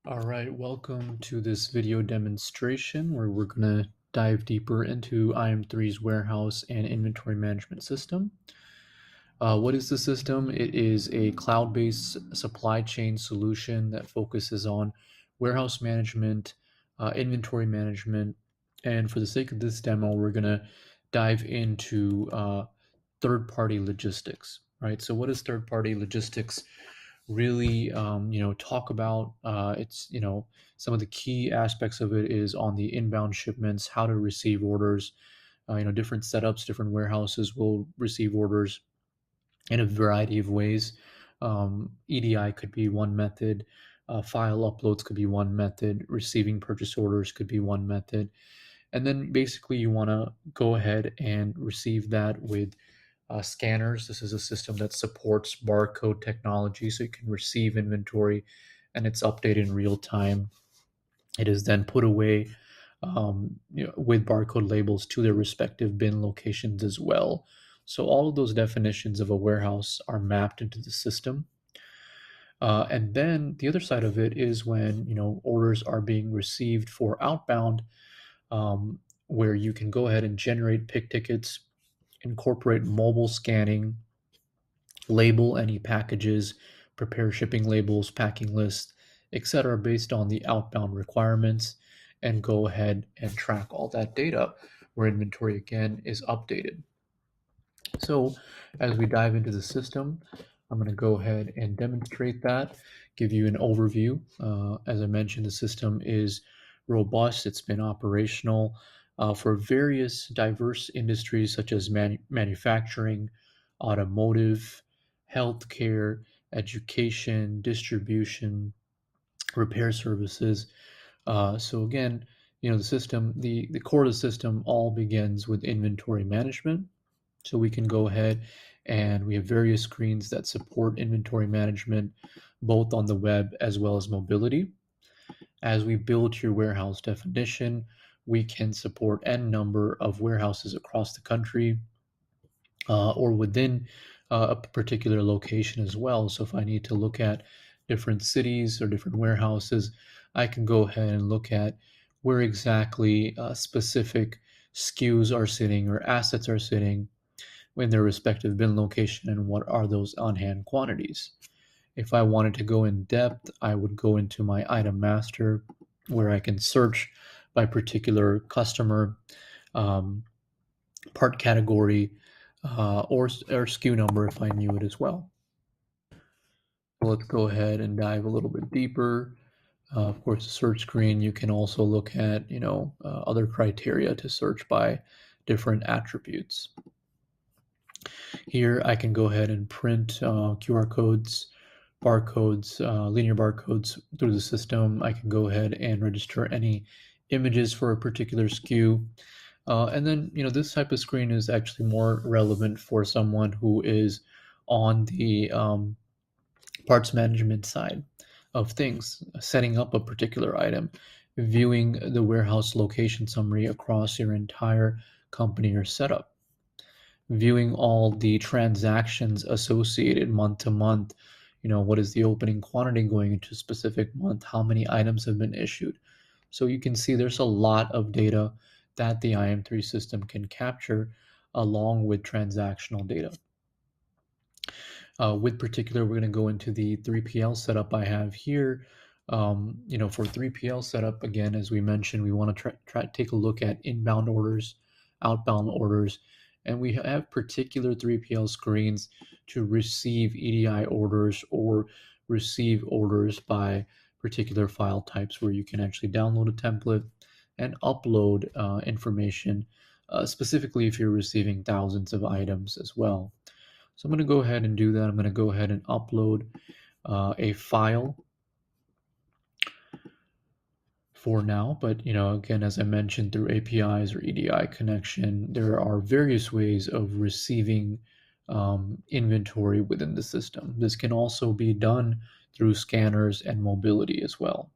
All right, welcome to this video demonstration where we're going to dive deeper into iM3's warehouse and inventory management system. What is the system? It is a cloud-based supply chain solution that focuses on warehouse management, inventory management, and for the sake of this demo, we're going to dive into third-party logistics, right? So what is third-party logistics? Really talk about it's some of the key aspects of it is on the inbound shipments, how to receive orders, different setups, different warehouses will receive orders in a variety of ways. EDI could be one method, file uploads could be one method, receiving purchase orders could be one method, and then basically you want to go ahead and receive that with scanners. This is a system that supports barcode technology, so you can receive inventory and it's updated in real time. It is then put away with barcode labels to their respective bin locations as well. So all of those definitions of a warehouse are mapped into the system. And then the other side of it is when orders are being received for outbound, where you can go ahead and generate pick tickets, incorporate mobile scanning, label any packages, prepare shipping labels, packing lists, etc., based on the outbound requirements, and go ahead and track all that data where inventory again is updated. So, as we dive into the system, I'm going to go ahead and demonstrate that, give you an overview. As I mentioned, the system is robust, it's been operational for various diverse industries such as manufacturing, automotive, healthcare, education, distribution, repair services. So again, the system, the core of the system all begins with inventory management. So we can go ahead and we have various screens that support inventory management, both on the web as well as mobility. As we build your warehouse definition, we can support n number of warehouses across the country or within a particular location as well. So if I need to look at different cities or different warehouses, I can go ahead and look at where exactly specific SKUs are sitting or assets are sitting in their respective bin location and what are those on-hand quantities. If I wanted to go in depth, I would go into my item master where I can search by particular customer, um, part category, or SKU number if I knew it as well. So let's go ahead and dive a little bit deeper. Of course, the search screen, you can also look at, other criteria to search by different attributes. Here, I can go ahead and print QR codes, barcodes, linear barcodes through the system. I can go ahead and register any images for a particular SKU. And then, this type of screen is actually more relevant for someone who is on the parts management side of things, setting up a particular item, viewing the warehouse location summary across your entire company or setup, viewing all the transactions associated month to month. What is the opening quantity going into a specific month? How many items have been issued? So you can see there's a lot of data that the iM3 system can capture along with transactional data. With particular, we're going to go into the 3PL setup I have here. For 3PL setup, again, as we mentioned, we want to try take a look at inbound orders, outbound orders, and we have particular 3PL screens to receive EDI orders or receive orders by particular file types where you can actually download a template and upload information, specifically if you're receiving thousands of items as well. So I'm going to go ahead and do that. I'm going to go ahead and upload a file for now. But, again, as I mentioned, through APIs or EDI connection, there are various ways of receiving inventory within the system. This can also be done through scanners and mobility as well.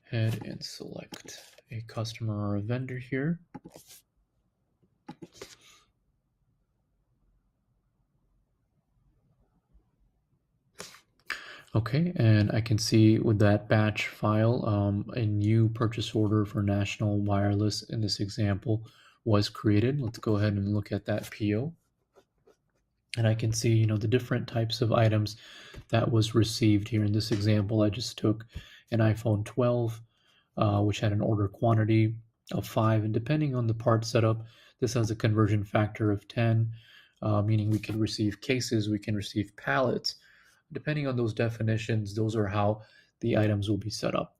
Head and select a customer or a vendor here. Okay, and I can see with that batch file, a new purchase order for National Wireless in this example was created. Let's go ahead and look at that PO. And I can see, the different types of items that was received here. In this example, I just took an iPhone 12, which had an order quantity of 5. And depending on the part setup, this has a conversion factor of 10, meaning we can receive cases, we can receive pallets. Depending on those definitions, those are how the items will be set up.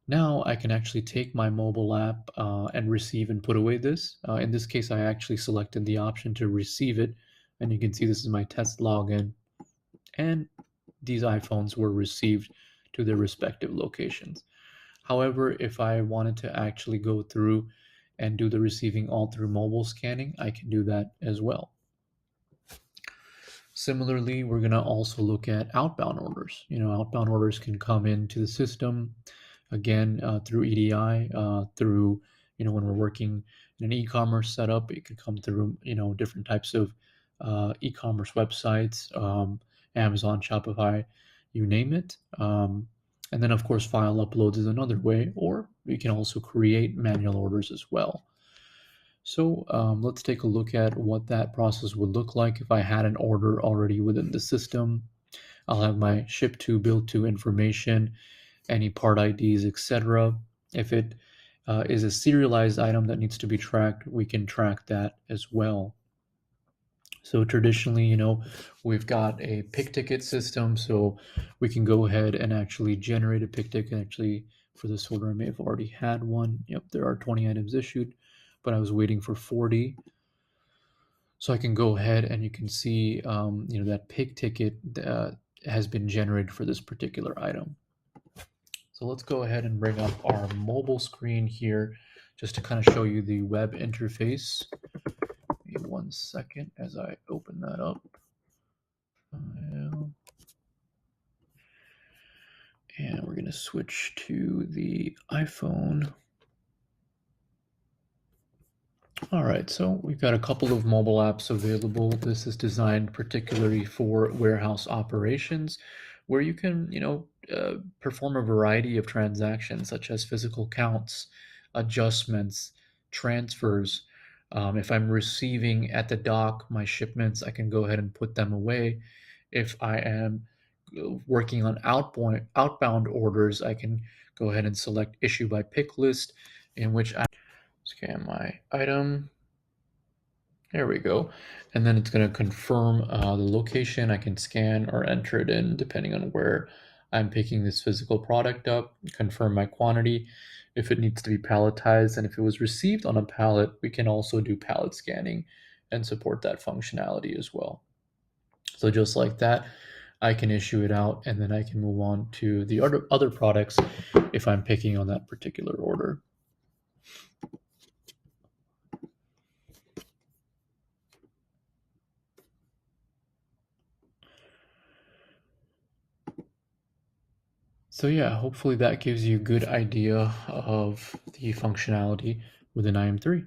Now I can actually take my mobile app and receive and put away this. In this case, I actually selected the option to receive it. And you can see this is my test login. And these iPhones were received to their respective locations. However, if I wanted to actually go through and do the receiving all through mobile scanning, I can do that as well. Similarly, we're going to also look at outbound orders. Outbound orders can come into the system again through EDI, through, when we're working in an e-commerce setup, it could come through, different types of e-commerce websites, Amazon, Shopify, you name it. And then, of course, file uploads is another way, or we can also create manual orders as well. So let's take a look at what that process would look like if I had an order already within the system. I'll have my ship to, build to information, any part IDs, etc. If it is a serialized item that needs to be tracked, we can track that as well. So traditionally, we've got a pick ticket system, so we can go ahead and actually generate a pick ticket. Actually, for this order, I may have already had one. Yep, there are 20 items issued, but I was waiting for 40. So I can go ahead and you can see, that pick ticket has been generated for this particular item. So let's go ahead and bring up our mobile screen here just to kind of show you the web interface. Give me 1 second as I open that up. And we're going to switch to the iPhone. All right, so we've got a couple of mobile apps available. This is designed particularly for warehouse operations, where you can, perform a variety of transactions such as physical counts, adjustments, transfers. If I'm receiving at the dock my shipments, I can go ahead and put them away. If I am working on outbound orders, I can go ahead and select issue by pick list, in which I scan my item. There we go. And then it's going to confirm the location. I can scan or enter it in depending on where I'm picking this physical product up, confirm my quantity, if it needs to be palletized, and if it was received on a pallet, we can also do pallet scanning and support that functionality as well. So just like that, I can issue it out and then I can move on to the other products if I'm picking on that particular order. So yeah, hopefully that gives you a good idea of the functionality within iM3.